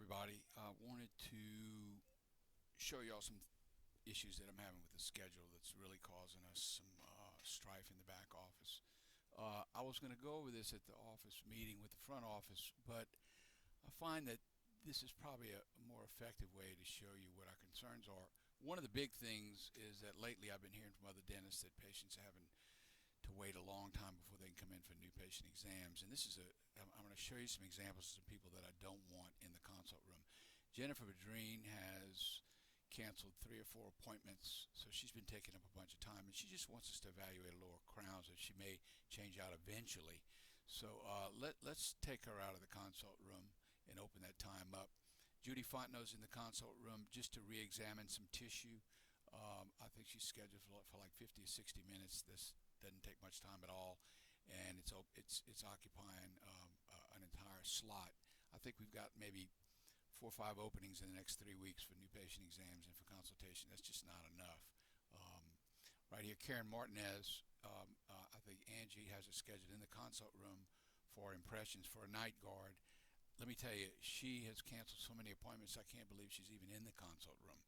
everybody. I wanted to show y'all some issues that I'm having with the schedule that's really causing us some strife in the back office. I was going to go over this at the office meeting with the front office, but I find that this is probably a more effective way to show you what our concerns are. One of the big things is that lately I've been hearing from other dentists that patients are having to wait a long time before they can come in for new patient exams. And I'm going to show you some examples of some people that I don't want in the consult room. Jennifer Badrine has canceled 3 or 4 appointments, so she's been taking up a bunch of time, and she just wants us to evaluate her lower crowns that she may change out eventually. So let's take her out of the consult room and open that time up. Judy Fontenot's in the consult room just to re-examine some tissue. I think she's scheduled for like 50 or 60 minutes. This doesn't take much time at all, and it's occupying an entire slot. I think we've got maybe 4 or 5 openings in the next 3 weeks for new patient exams and for consultation. That's just not enough. Right here, Karen Martinez. I think Angie has it scheduled in the consult room for impressions for a night guard. Let me tell you, she has canceled so many appointments, I can't believe she's even in the consult room.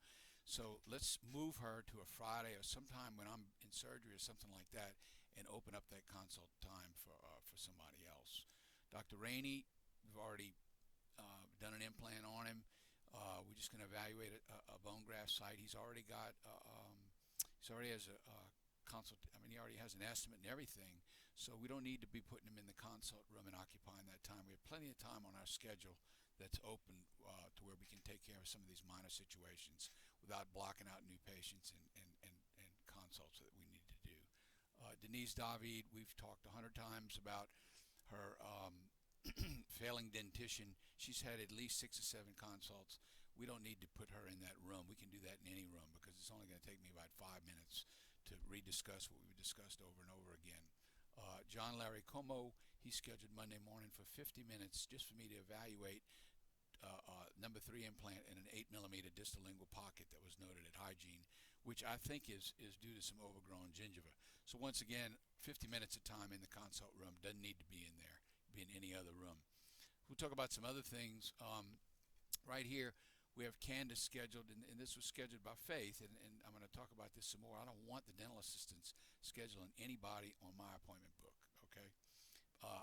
So let's move her to a Friday or sometime when I'm in surgery or something like that and open up that consult time for somebody else. Dr. Rainey, we've already done an implant on him. We're just going to evaluate a bone graft site. He's already got, he already has a consult. I mean, he already has an estimate and everything, so we don't need to be putting him in the consult room and occupying that time. We have plenty of time on our schedule that's open to where we can take care of some of these minor situations without blocking out new patients and consults that we need to do. Denise David, we've talked 100 times about her failing dentition. She's had at least 6 or 7 consults. We don't need to put her in that room. We can do that in any room because it's only going to take me about 5 minutes to rediscuss what we've discussed over and over again. John Larry Como, he's scheduled Monday morning for 50 minutes just for me to evaluate number 3 implant in an 8 millimeter distal lingual pocket that was noted at hygiene, which I think is due to some overgrown gingiva. So once again, 50 minutes of time in the consult room, doesn't need to be in there, be in any other room. We'll talk about some other things. Right here, we have Candace scheduled, and this was scheduled by Faith, and I'm going to talk about this some more. I don't want the dental assistants scheduling anybody on my appointment book, okay?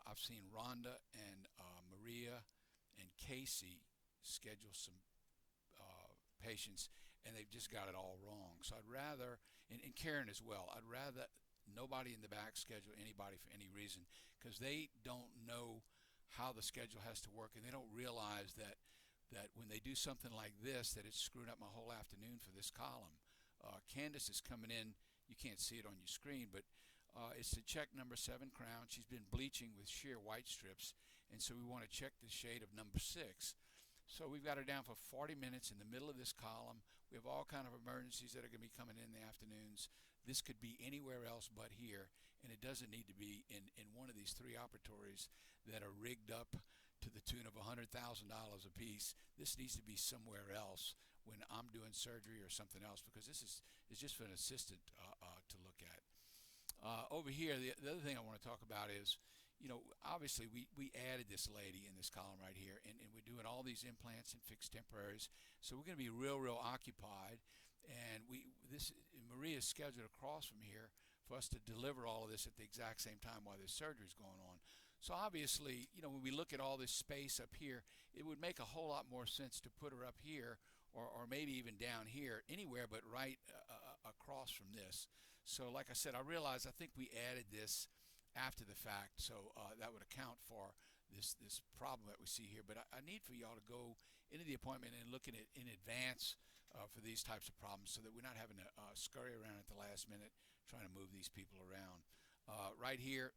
I've seen Rhonda and Maria and Casey schedule some patients, and they've just got it all wrong. So I'd rather, and Karen as well, I'd rather nobody in the back schedule anybody for any reason because they don't know how the schedule has to work, and they don't realize that when they do something like this, that it's screwing up my whole afternoon for this column. Candace is coming in. You can't see it on your screen, but it's to check number 7 crown. She's been bleaching with sheer white strips, and so we want to check the shade of number 6. So we've got her down for 40 minutes in the middle of this column. We have all kind of emergencies that are going to be coming in the afternoons. This could be anywhere else but here, and it doesn't need to be in one of these 3 operatories that are rigged up to the tune of $100,000 a piece. This needs to be somewhere else when I'm doing surgery or something else, because this is just for an assistant to look at. Over here, the other thing I want to talk about is, obviously we added this lady in this column right here, and we're doing all these implants and fixed temporaries, so we're going to be real occupied, and Maria's scheduled across from here for us to deliver all of this at the exact same time while this surgery is going on. So obviously, when we look at all this space up here, it would make a whole lot more sense to put her up here, or maybe even down here, anywhere but right across from this. So like I said, I think we added this after the fact, so that would account for this problem that we see here. But I need for y'all to go into the appointment and look at it in advance for these types of problems, so that we're not having to scurry around at the last minute trying to move these people around. Right here,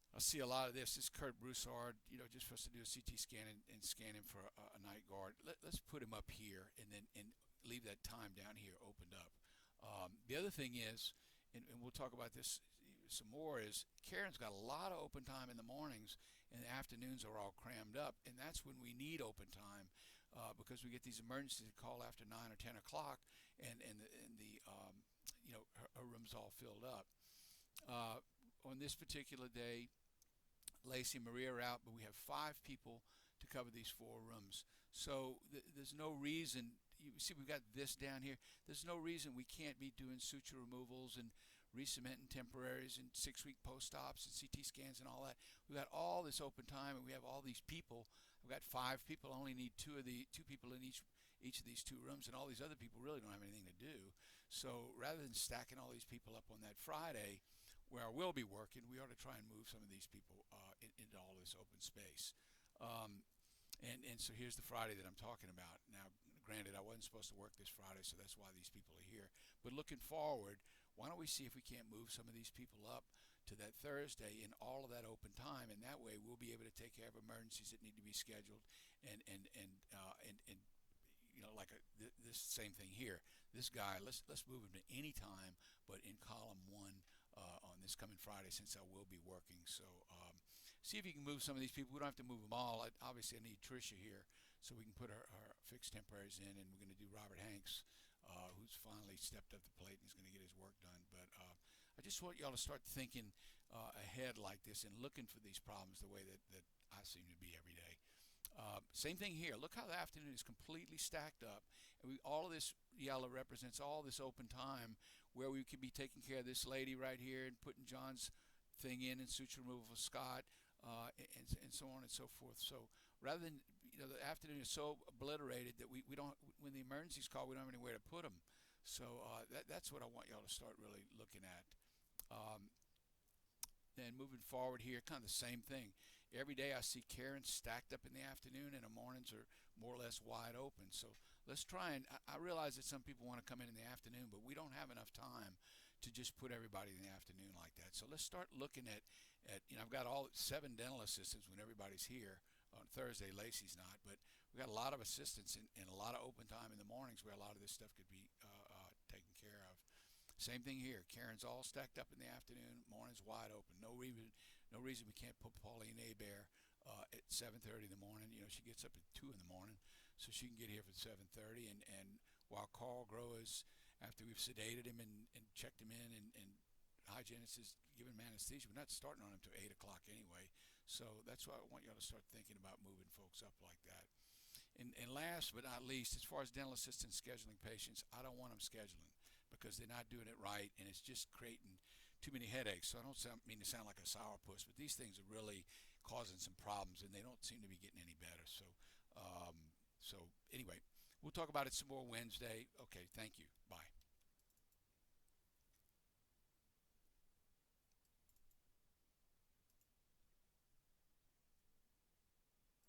I see a lot of this. This is Kurt Broussard, just for us to do a CT scan and scan him for a night guard. Let's put him up here and leave that time down here opened up. The other thing is, and we'll talk about this some more, is Karen's got a lot of open time in the mornings, and the afternoons are all crammed up, and that's when we need open time because we get these emergencies that call after 9 or 10 o'clock, and her room's all filled up. On this particular day, Lacey and Maria are out, but we have 5 people to cover these 4 rooms. So there's no reason. You see, we've got this down here. There's no reason we can't be doing suture removals and re-cementing temporaries and 6-week post-ops and CT scans and all that. We've got all this open time, and we have all these people. I've got 5 people. I only need two people in each of these 2 rooms, and all these other people really don't have anything to do. So rather than stacking all these people up on that Friday, where I will be working, we ought to try and move some of these people into all this open space. Um, and so here's the Friday that I'm talking about. Now, granted, I wasn't supposed to work this Friday, so that's why these people are here. But looking forward, why don't we see if we can't move some of these people up to that Thursday in all of that open time, and that way we'll be able to take care of emergencies that need to be scheduled, and like this same thing here. This guy, let's move him to any time, but in column 1 on this coming Friday, since I will be working. So see if you can move some of these people. We don't have to move them all. Obviously, I need Tricia here so we can put our fixed temporaries in, and we're going to do Robert Hanks, who's finally stepped up the plate and is going to get his work done. But I just want y'all to start thinking ahead like this and looking for these problems the way that I seem to be every day. Same thing here. Look how the afternoon is completely stacked up. And all of this yellow represents all this open time where we could be taking care of this lady right here and putting John's thing in and suture removal for Scott, and so on and so forth. So rather than, the afternoon is so obliterated that we don't, when the emergencies call, we don't have anywhere to put them. So that's what I want y'all to start really looking at. Then moving forward here, kind of the same thing. Every day I see Karen stacked up in the afternoon, and the mornings are more or less wide open. So let's try and, I realize that some people want to come in the afternoon, but we don't have enough time to just put everybody in the afternoon like that. So let's start looking at I've got all 7 dental assistants when everybody's here. On Thursday, Lacey's not, but we've got a lot of assistants and a lot of open time in the mornings where a lot of this stuff could be taken care of. Same thing here. Karen's all stacked up in the afternoon. Morning's wide open. No reason we can't put Pauline Hebert at 7:30 in the morning. She gets up at 2 in the morning, so she can get here for 7:30. And while Carl grows, after we've sedated him and checked him in, and hygienist is giving him anesthesia, we're not starting on him till 8 o'clock anyway. So that's why I want y'all to start thinking about moving folks up like that. And last but not least, as far as dental assistants scheduling patients, I don't want them scheduling because they're not doing it right, and it's just creating too many headaches. So I don't mean to sound like a sourpuss, but these things are really causing some problems, and they don't seem to be getting any better. So anyway, we'll talk about it some more Wednesday. Okay, thank you. Bye.